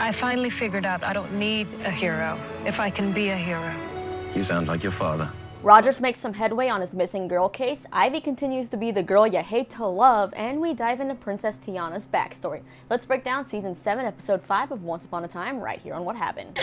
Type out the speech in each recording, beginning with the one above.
I finally figured out I don't need a hero if I can be a hero. You sound like your father. Rogers makes some headway on his missing girl case, Ivy continues to be the girl you hate to love, and we dive into Princess Tiana's backstory. Let's break down Season 7, Episode 5 of Once Upon a Time right here on What Happened.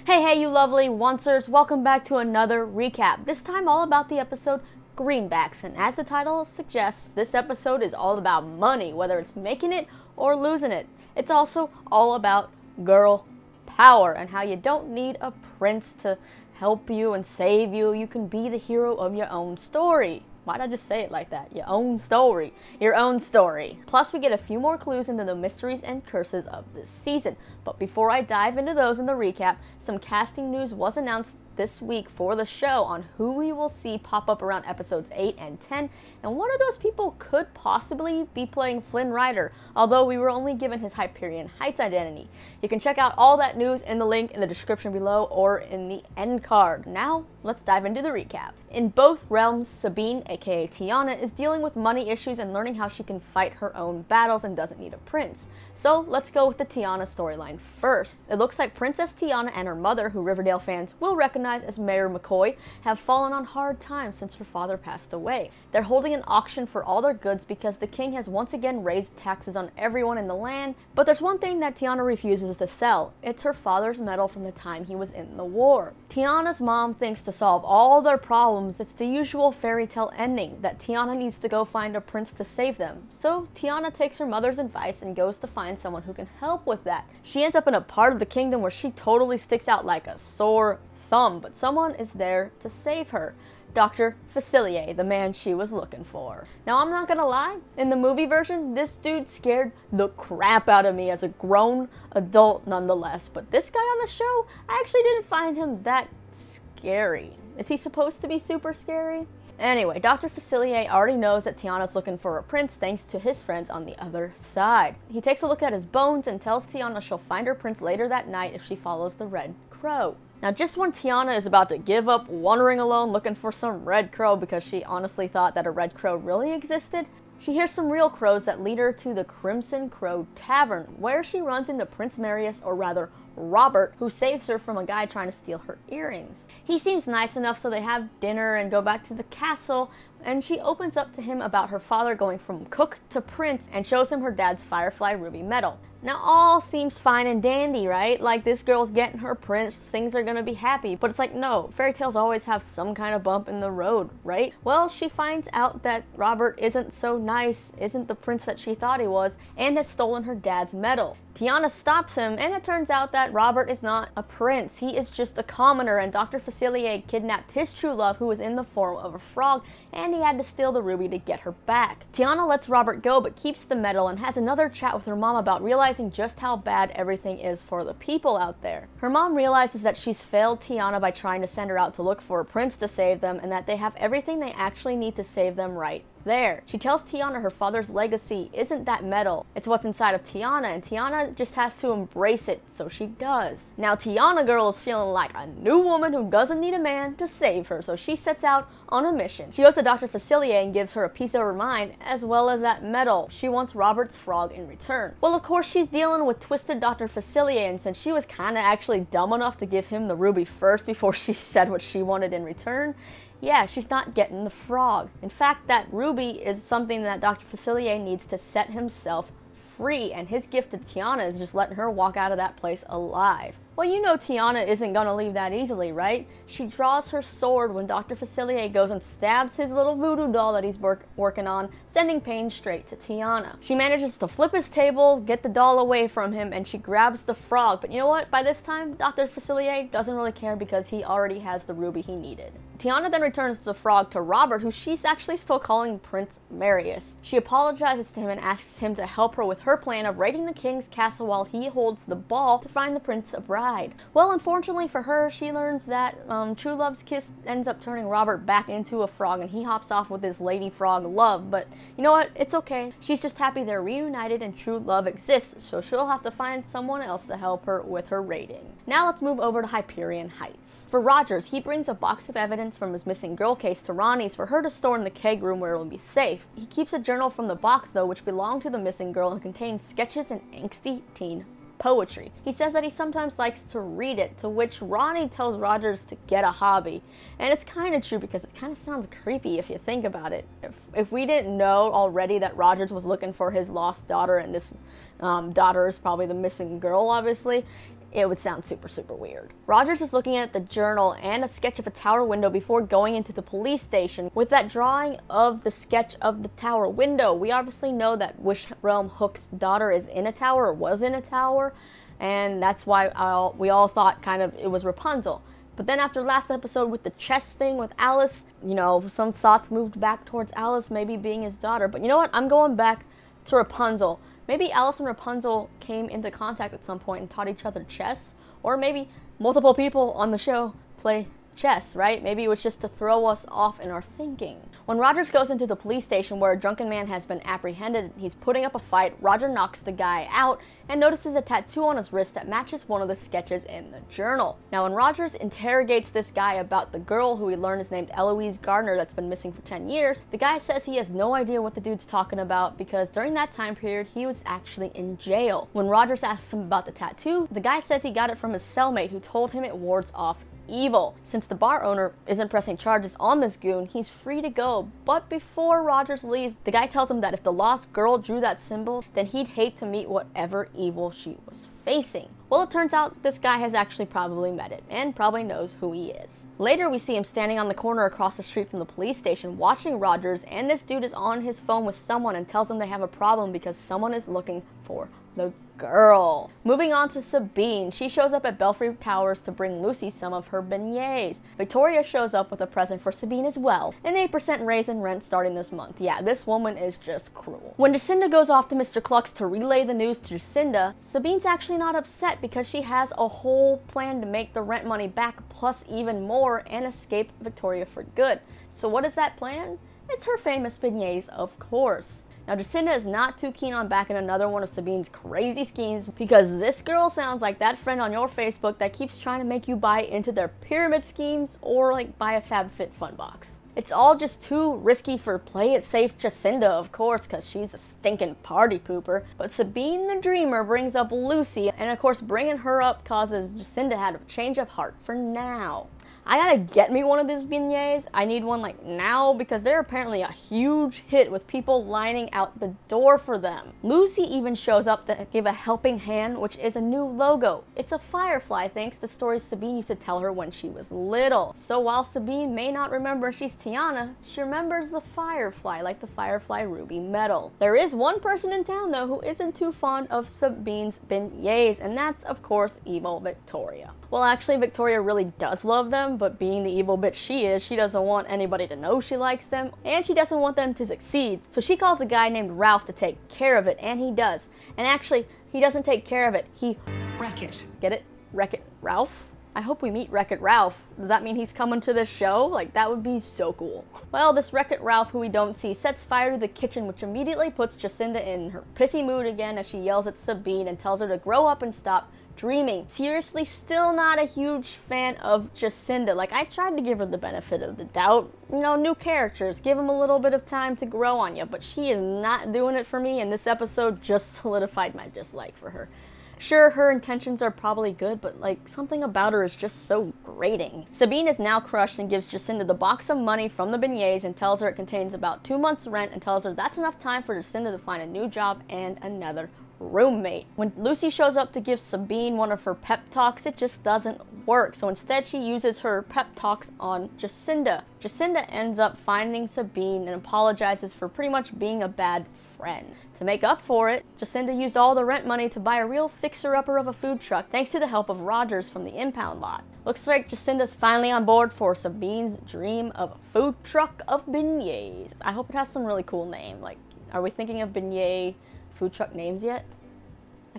Hey you lovely oncers, welcome back to another recap, this time all about the episode Greenbacks, and as the title suggests, this episode is all about money, whether it's making it or losing it. It's also all about girl power and how you don't need a prince to help you and save you. You can be the hero of your own story. Why'd I just say it like that? Your own story. Your own story. Plus, we get a few more clues into the mysteries and curses of this season. But before I dive into those in the recap, some casting news was announced this week for the show on who we will see pop up around episodes 8 and 10, and one of those people could possibly be playing Flynn Rider, although we were only given his Hyperion Heights identity. You can check out all that news in the link in the description below or in the end card. Now, let's dive into the recap. In both realms, Sabine, aka Tiana, is dealing with money issues and learning how she can fight her own battles and doesn't need a prince. So let's go with the Tiana storyline first. It looks like Princess Tiana and her mother, who Riverdale fans will recognize as Mayor McCoy, have fallen on hard times since her father passed away. They're holding an auction for all their goods because the king has once again raised taxes on everyone in the land, but there's one thing that Tiana refuses to sell. It's her father's medal from the time he was in the war. Tiana's mom thinks to solve all their problems, it's the usual fairy tale ending, that Tiana needs to go find a prince to save them. So Tiana takes her mother's advice and goes to find someone who can help with that. She ends up in a part of the kingdom where she totally sticks out like a sore thumb, but someone is there to save her. Dr. Facilier, the man she was looking for. Now, I'm not gonna lie, in the movie version, this dude scared the crap out of me as a grown adult nonetheless, but this guy on the show, I actually didn't find him that scary. Is he supposed to be super scary? Anyway, Dr. Facilier already knows that Tiana's looking for a prince thanks to his friends on the other side. He takes a look at his bones and tells Tiana she'll find her prince later that night if she follows the Red Crow. Now, just when Tiana is about to give up wandering alone looking for some red crow because she honestly thought that a red crow really existed, she hears some real crows that lead her to the Crimson Crow Tavern, where she runs into Prince Marius, or rather Robert, who saves her from a guy trying to steal her earrings. He seems nice enough, so they have dinner and go back to the castle, and she opens up to him about her father going from cook to prince and shows him her dad's Firefly Ruby medal. Now, all seems fine and dandy, right? Like, this girl's getting her prince, things are gonna be happy. But it's like, no, fairy tales always have some kind of bump in the road, right? Well, she finds out that Robert isn't so nice, isn't the prince that she thought he was, and has stolen her dad's medal. Tiana stops him, and it turns out that Robert is not a prince. He is just a commoner, and Dr. Facilier kidnapped his true love, who was in the form of a frog, and he had to steal the ruby to get her back. Tiana lets Robert go, but keeps the medal and has another chat with her mom about realizing just how bad everything is for the people out there. Her mom realizes that she's failed Tiana by trying to send her out to look for a prince to save them, and that they have everything they actually need to save them right there. She tells Tiana her father's legacy isn't that medal, it's what's inside of Tiana, and Tiana just has to embrace it, so she does. Now, Tiana girl is feeling like a new woman who doesn't need a man to save her, so she sets out on a mission. She goes to Dr. Facilier and gives her a piece of her mind, as well as that medal. She wants Robert's frog in return. Well, of course, she's dealing with twisted Dr. Facilier, and since she was kinda actually dumb enough to give him the ruby first before she said what she wanted in return, yeah, she's not getting the frog. In fact, that ruby is something that Dr. Facilier needs to set himself free, and his gift to Tiana is just letting her walk out of that place alive. Well, you know Tiana isn't gonna leave that easily, right? She draws her sword when Dr. Facilier goes and stabs his little voodoo doll that he's working on, sending pain straight to Tiana. She manages to flip his table, get the doll away from him, and she grabs the frog. But you know what? By this time, Dr. Facilier doesn't really care because he already has the ruby he needed. Tiana then returns the frog to Robert, who she's actually still calling Prince Marius. She apologizes to him and asks him to help her with her plan of raiding the king's castle while he holds the ball to find the Prince a bride. ride. Well, unfortunately for her, she learns that true love's kiss ends up turning Robert back into a frog, and he hops off with his lady frog love. But you know what? It's okay. She's just happy they're reunited and true love exists, so she'll have to find someone else to help her with her raiding. Now let's move over to Hyperion Heights. For Rogers, he brings a box of evidence from his missing girl case to Ronnie's for her to store in the keg room where it will be safe. He keeps a journal from the box, though, which belonged to the missing girl and contains sketches and angsty teen poetry. He says that he sometimes likes to read it, to which Ronnie tells Rogers to get a hobby. And it's kind of true, because it kind of sounds creepy if you think about it. If we didn't know already that Rogers was looking for his lost daughter, and this daughter is probably the missing girl, obviously, it would sound super, super weird. Rogers is looking at the journal and a sketch of a tower window before going into the police station. With that drawing of the sketch of the tower window, we obviously know that Wish Realm Hook's daughter is in a tower, or was in a tower, and that's why we all thought kind of it was Rapunzel. But then after last episode with the chess thing with Alice, you know, some thoughts moved back towards Alice maybe being his daughter. But you know what? I'm going back to Rapunzel. Maybe Alice and Rapunzel came into contact at some point and taught each other chess. Or maybe multiple people on the show play chess, right? Maybe it was just to throw us off in our thinking. When Rogers goes into the police station where a drunken man has been apprehended, he's putting up a fight. Roger knocks the guy out and notices a tattoo on his wrist that matches one of the sketches in the journal. Now, when Rogers interrogates this guy about the girl who we learn is named Eloise Gardner that's been missing for 10 years, the guy says he has no idea what the dude's talking about because during that time period, he was actually in jail. When Rogers asks him about the tattoo, the guy says he got it from his cellmate who told him it wards off evil. Since the bar owner isn't pressing charges on this goon, he's free to go. But before Rogers leaves, the guy tells him that if the lost girl drew that symbol, then he'd hate to meet whatever evil she was facing. Well, it turns out this guy has actually probably met it, and probably knows who he is. Later, we see him standing on the corner across the street from the police station watching Rogers, and this dude is on his phone with someone and tells them they have a problem because someone is looking for the girl. Moving on to Sabine, she shows up at Belfry Towers to bring Lucy some of her beignets. Victoria shows up with a present for Sabine as well, an 8% raise in rent starting this month. Yeah, this woman is just cruel. When Jacinda goes off to Mr. Cluck's to relay the news to Jacinda, Sabine's actually not upset because she has a whole plan to make the rent money back plus even more and escape Victoria for good. So what is that plan? It's her famous beignets, of course. Now, Jacinda is not too keen on backing another one of Sabine's crazy schemes because this girl sounds like that friend on your Facebook that keeps trying to make you buy into their pyramid schemes or like buy a FabFitFun box. It's all just too risky for play it safe Jacinda, of course, because she's a stinking party pooper. But Sabine the Dreamer brings up Lucy, and of course bringing her up causes Jacinda to have a change of heart for now. I gotta get me one of these beignets. I need one like now because they're apparently a huge hit with people lining out the door for them. Lucy even shows up to give a helping hand, which is a new logo. It's a firefly thanks to stories Sabine used to tell her when she was little. So while Sabine may not remember she's Tiana, she remembers the firefly like the firefly ruby medal. There is one person in town though who isn't too fond of Sabine's beignets, and that's of course evil Victoria. Well, actually Victoria really does love them, but being the evil bitch she is, she doesn't want anybody to know she likes them, and she doesn't want them to succeed. So she calls a guy named Ralph to take care of it, and he does. And actually, he doesn't take care of it. He wreck it. Get it? Wreck-It Ralph? I hope we meet Wreck-It Ralph. Does that mean he's coming to this show? Like, that would be so cool. Well, this Wreck-It Ralph, who we don't see, sets fire to the kitchen, which immediately puts Jacinda in her pissy mood again as she yells at Sabine and tells her to grow up and stop dreaming. Seriously, still not a huge fan of Jacinda. Like, I tried to give her the benefit of the doubt. You know, new characters, give them a little bit of time to grow on you, but she is not doing it for me, and this episode just solidified my dislike for her. Sure, her intentions are probably good, but like, something about her is just so grating. Sabine is now crushed and gives Jacinda the box of money from the beignets and tells her it contains about 2 months' rent and tells her that's enough time for Jacinda to find a new job and another roommate. When Lucy shows up to give Sabine one of her pep talks, it just doesn't work. So instead she uses her pep talks on Jacinda. Jacinda ends up finding Sabine and apologizes for pretty much being a bad friend. To make up for it, Jacinda used all the rent money to buy a real fixer-upper of a food truck thanks to the help of Rogers from the impound lot. Looks like Jacinda's finally on board for Sabine's dream of a food truck of beignets. I hope it has some really cool name. Like, are we thinking of beignet food truck names yet?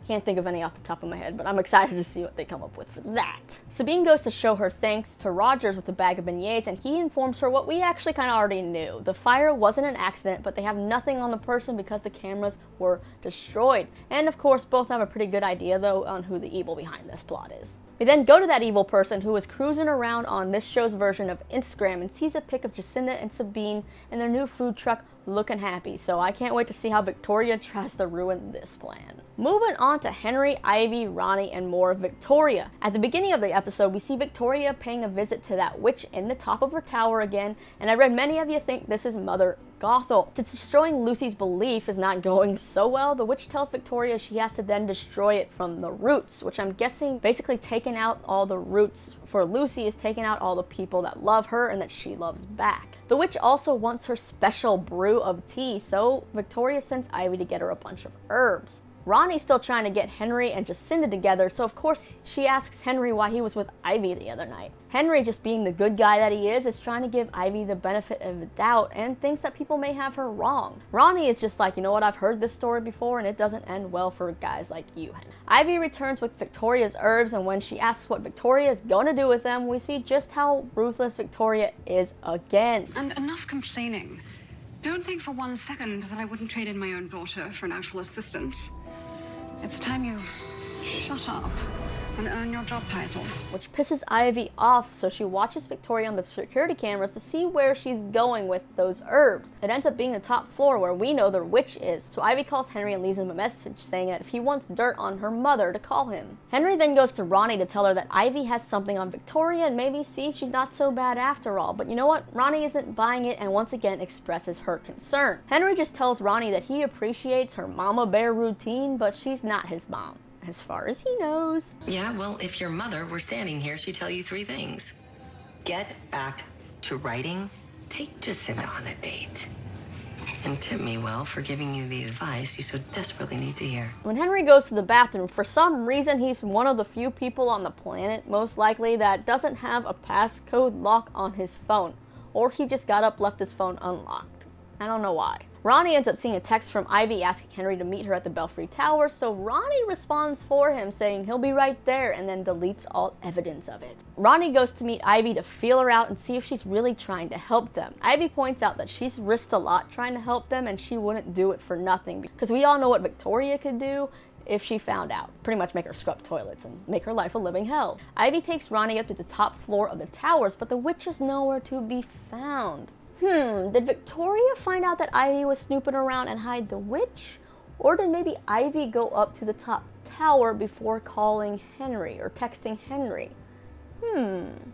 I can't think of any off the top of my head, but I'm excited to see what they come up with for that. Sabine goes to show her thanks to Rogers with a bag of beignets, and he informs her what we actually kind of already knew. The fire wasn't an accident, but they have nothing on the person because the cameras were destroyed. And of course, both have a pretty good idea, though, on who the evil behind this plot is. We then go to that evil person who is cruising around on this show's version of Instagram and sees a pic of Jacinda and Sabine in their new food truck looking happy. So I can't wait to see how Victoria tries to ruin this plan. Moving on to Henry, Ivy, Ronnie, and more of Victoria. At the beginning of the episode, we see Victoria paying a visit to that witch in the top of her tower again, and I read many of you think this is Mother Gothel. Since destroying Lucy's belief is not going so well, the witch tells Victoria she has to then destroy it from the roots, which I'm guessing basically taking out all the roots for Lucy is taking out all the people that love her and that she loves back. The witch also wants her special brew of tea, so Victoria sends Ivy to get her a bunch of herbs. Ronnie's still trying to get Henry and Jacinda together, so of course she asks Henry why he was with Ivy the other night. Henry, just being the good guy that he is trying to give Ivy the benefit of the doubt and thinks that people may have her wrong. Ronnie is just like, you know what, I've heard this story before and it doesn't end well for guys like you, Henry. Ivy returns with Victoria's herbs, and when she asks what Victoria is going to do with them, we see just how ruthless Victoria is again. And enough complaining. Don't think for 1 second that I wouldn't trade in my own daughter for an actual assistant. It's time you shut up and earn your job title. Which pisses Ivy off, so she watches Victoria on the security cameras to see where she's going with those herbs. It ends up being the top floor where we know the witch is, so Ivy calls Henry and leaves him a message saying that if he wants dirt on her mother to call him. Henry then goes to Ronnie to tell her that Ivy has something on Victoria and maybe see she's not so bad after all, but you know what? Ronnie isn't buying it and once again expresses her concern. Henry just tells Ronnie that he appreciates her mama bear routine, but she's not his mom, as far as he knows. Yeah, well, if your mother were standing here, she'd tell you 3 things. Get back to writing, take Jacinda on a date, and tip me well for giving you the advice you so desperately need to hear. When Henry goes to the bathroom, for some reason he's one of the few people on the planet, most likely, that doesn't have a passcode lock on his phone. Or he just got up, left his phone unlocked. I don't know why. Ronnie ends up seeing a text from Ivy asking Henry to meet her at the Belfry Tower, so Ronnie responds for him saying he'll be right there and then deletes all evidence of it. Ronnie goes to meet Ivy to feel her out and see if she's really trying to help them. Ivy points out that she's risked a lot trying to help them and she wouldn't do it for nothing, because we all know what Victoria could do if she found out. Pretty much make her scrub toilets and make her life a living hell. Ivy takes Ronnie up to the top floor of the towers, but the witch is nowhere to be found. Did Victoria find out that Ivy was snooping around and hide the witch? Or did maybe Ivy go up to the top tower before calling Henry or texting Henry?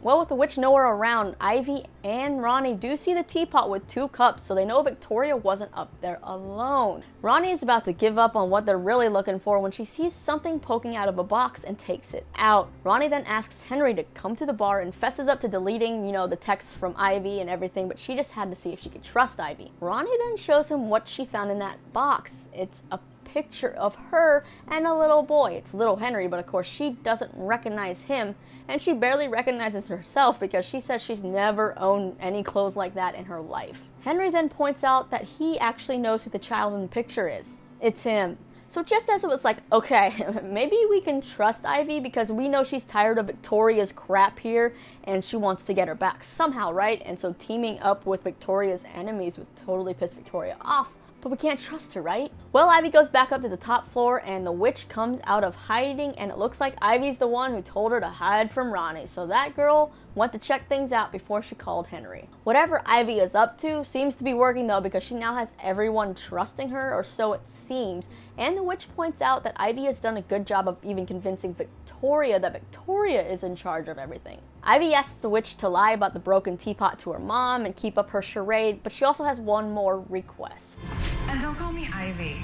Well, with the witch nowhere around, Ivy and Ronnie do see the teapot with 2 cups, so they know Victoria wasn't up there alone. Ronnie is about to give up on what they're really looking for when she sees something poking out of a box and takes it out. Ronnie then asks Henry to come to the bar and fesses up to deleting, the texts from Ivy and everything, but she just had to see if she could trust Ivy. Ronnie then shows him what she found in that box. It's a picture of her and a little boy. It's little Henry, but of course she doesn't recognize him, and she barely recognizes herself because she says she's never owned any clothes like that in her life. Henry then points out that he actually knows who the child in the picture is. It's him. So just as it was like, okay, maybe we can trust Ivy because we know she's tired of Victoria's crap here and she wants to get her back somehow, right? And so teaming up with Victoria's enemies would totally piss Victoria off. But we can't trust her, right? Well, Ivy goes back up to the top floor and the witch comes out of hiding, and it looks like Ivy's the one who told her to hide from Ronnie. So that girl went to check things out before she called Henry. Whatever Ivy is up to seems to be working though, because she now has everyone trusting her, or so it seems. And the witch points out that Ivy has done a good job of even convincing Victoria that Victoria is in charge of everything. Ivy asks the witch to lie about the broken teapot to her mom and keep up her charade, but she also has one more request. And don't call me Ivy.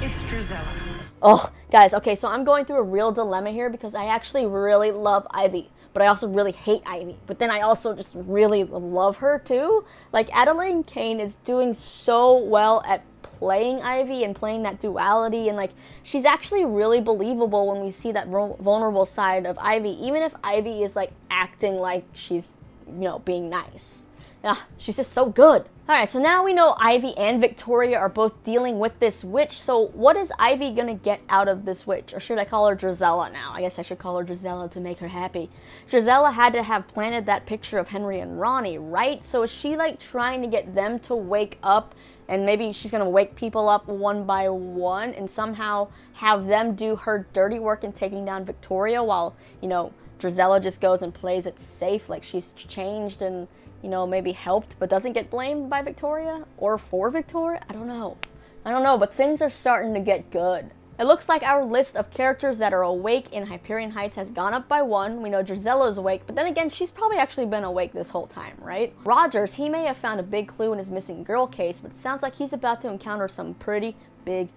It's Drizella. Oh, guys, okay, so I'm going through a real dilemma here because I actually really love Ivy, but I also really hate Ivy. But then I also just really love her too. Like, Adeline Kane is doing so well at playing Ivy and playing that duality, and like, she's actually really believable when we see that vulnerable side of Ivy, even if Ivy is like acting like she's, being nice. Ah, she's just so good. Alright, so now we know Ivy and Victoria are both dealing with this witch, so what is Ivy gonna get out of this witch? Or should I call her Drizella now? I guess I should call her Drizella to make her happy. Drizella had to have planted that picture of Henry and Ronnie, right? So is she like trying to get them to wake up, and maybe she's gonna wake people up one by one and somehow have them do her dirty work in taking down Victoria while, you know, Drizella just goes and plays it safe, like she's changed and, you know, maybe helped, but doesn't get blamed by Victoria or for Victoria? I don't know, but things are starting to get good. It looks like our list of characters that are awake in Hyperion Heights has gone up by one. We know Drizella's awake, but then again, she's probably actually been awake this whole time, right? Rogers, he may have found a big clue in his missing girl case, but it sounds like he's about to encounter some pretty big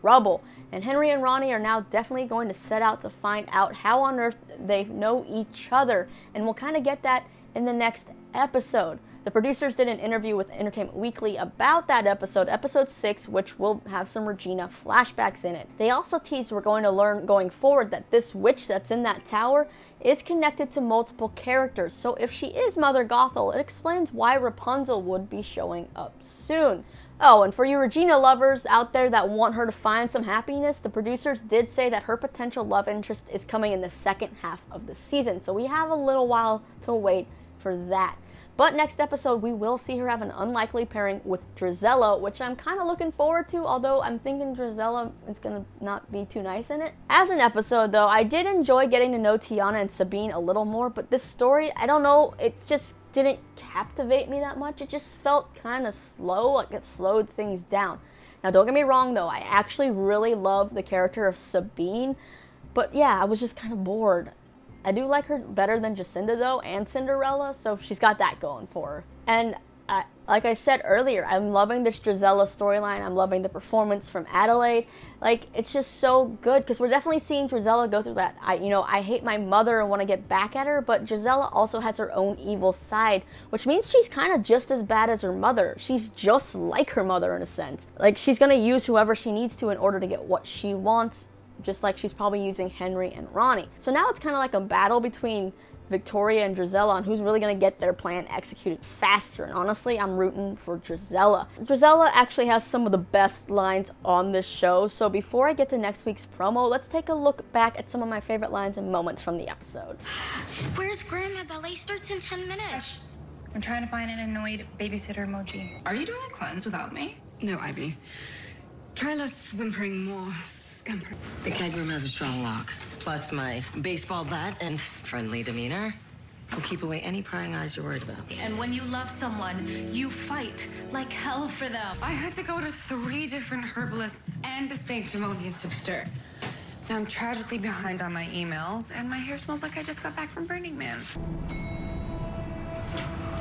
trouble. And Henry and Ronnie are now definitely going to set out to find out how on earth they know each other, and we'll kind of get that in the next episode. The producers did an interview with Entertainment Weekly about that episode, episode 6, which will have some Regina flashbacks in it. They also teased we're going to learn going forward that this witch that's in that tower is connected to multiple characters. So if she is Mother Gothel, it explains why Rapunzel would be showing up soon. Oh, and for you Regina lovers out there that want her to find some happiness, the producers did say that her potential love interest is coming in the second half of the season. So we have a little while to wait for that. But next episode, we will see her have an unlikely pairing with Drizella, which I'm kind of looking forward to, although I'm thinking Drizella is going to not be too nice in it. As an episode, though, I did enjoy getting to know Tiana and Sabine a little more, but this story, I don't know, it just didn't captivate me that much. It just felt kind of slow, like it slowed things down. Now, don't get me wrong, though, I actually really love the character of Sabine, but yeah, I was just kind of bored. I do like her better than Jacinda, though, and Cinderella, so she's got that going for her. And like I said earlier, I'm loving this Drizella storyline. I'm loving the performance from Adelaide. Like, it's just so good, because we're definitely seeing Drizella go through that. I hate my mother and want to get back at her, but Drizella also has her own evil side, which means she's kind of just as bad as her mother. She's just like her mother in a sense. Like, she's going to use whoever she needs to in order to get what she wants, just like she's probably using Henry and Ronnie. So now it's kind of like a battle between Victoria and Drizella on who's really going to get their plan executed faster. And honestly, I'm rooting for Drizella. Drizella actually has some of the best lines on this show. So before I get to next week's promo, let's take a look back at some of my favorite lines and moments from the episode. Where's Grandma? Ballet starts in 10 minutes. I'm trying to find an annoyed babysitter emoji. Are you doing a cleanse without me? No, Ivy. Try less whimpering, more scampering. The keg room has a strong lock. Plus my baseball bat and friendly demeanor will keep away any prying eyes you're worried about. And when you love someone, you fight like hell for them. I had to go to 3 different herbalists and a sanctimonious sister. Now I'm tragically behind on my emails, and my hair smells like I just got back from Burning Man.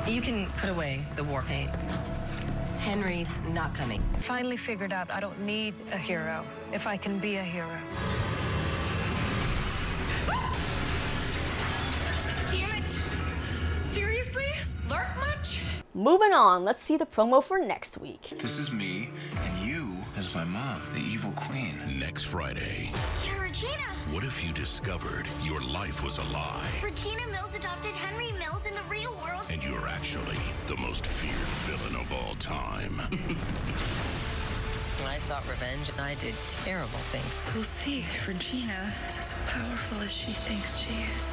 You can put away the war paint. Henry's not coming. Finally figured out I don't need a hero if I can be a hero. Damn it! Seriously? Lurk much? Moving on, let's see the promo for next week. This is me, and you as my mom, the evil queen. Next Friday, You're Regina. what if you discovered your life was a lie Regina Mills adopted Henry Mills in the real world. and you're actually the most feared villain of all time? When I sought revenge, I did terrible things. We'll see if Regina is as powerful as she thinks she is.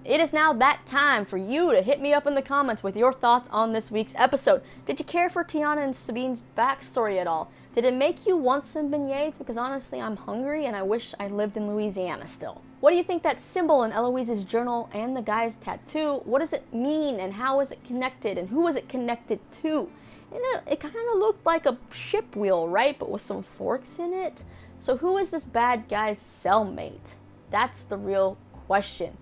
It is now that time for you to hit me up in the comments with your thoughts on this week's episode. Did you care for Tiana and Sabine's backstory at all? Did it make you want some beignets? Because honestly, I'm hungry and I wish I lived in Louisiana still. What do you think that symbol in Eloise's journal and the guy's tattoo? What does it mean and how is it connected and who is it connected to? And it kind of looked like a ship wheel, right? But with some forks in it. So who is this bad guy's cellmate? That's the real question.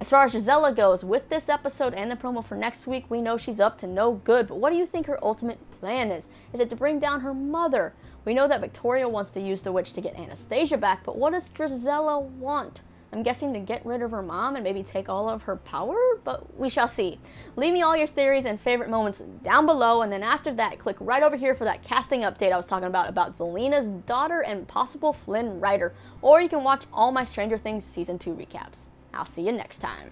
As far as Drizella goes, with this episode and the promo for next week, we know she's up to no good, but what do you think her ultimate plan is? Is it to bring down her mother? We know that Victoria wants to use the witch to get Anastasia back, but what does Drizella want? I'm guessing to get rid of her mom and maybe take all of her power, but we shall see. Leave me all your theories and favorite moments down below, and then after that, click right over here for that casting update I was talking about Zelina's daughter and possible Flynn Rider, or you can watch all my Stranger Things Season 2 recaps. I'll see you next time.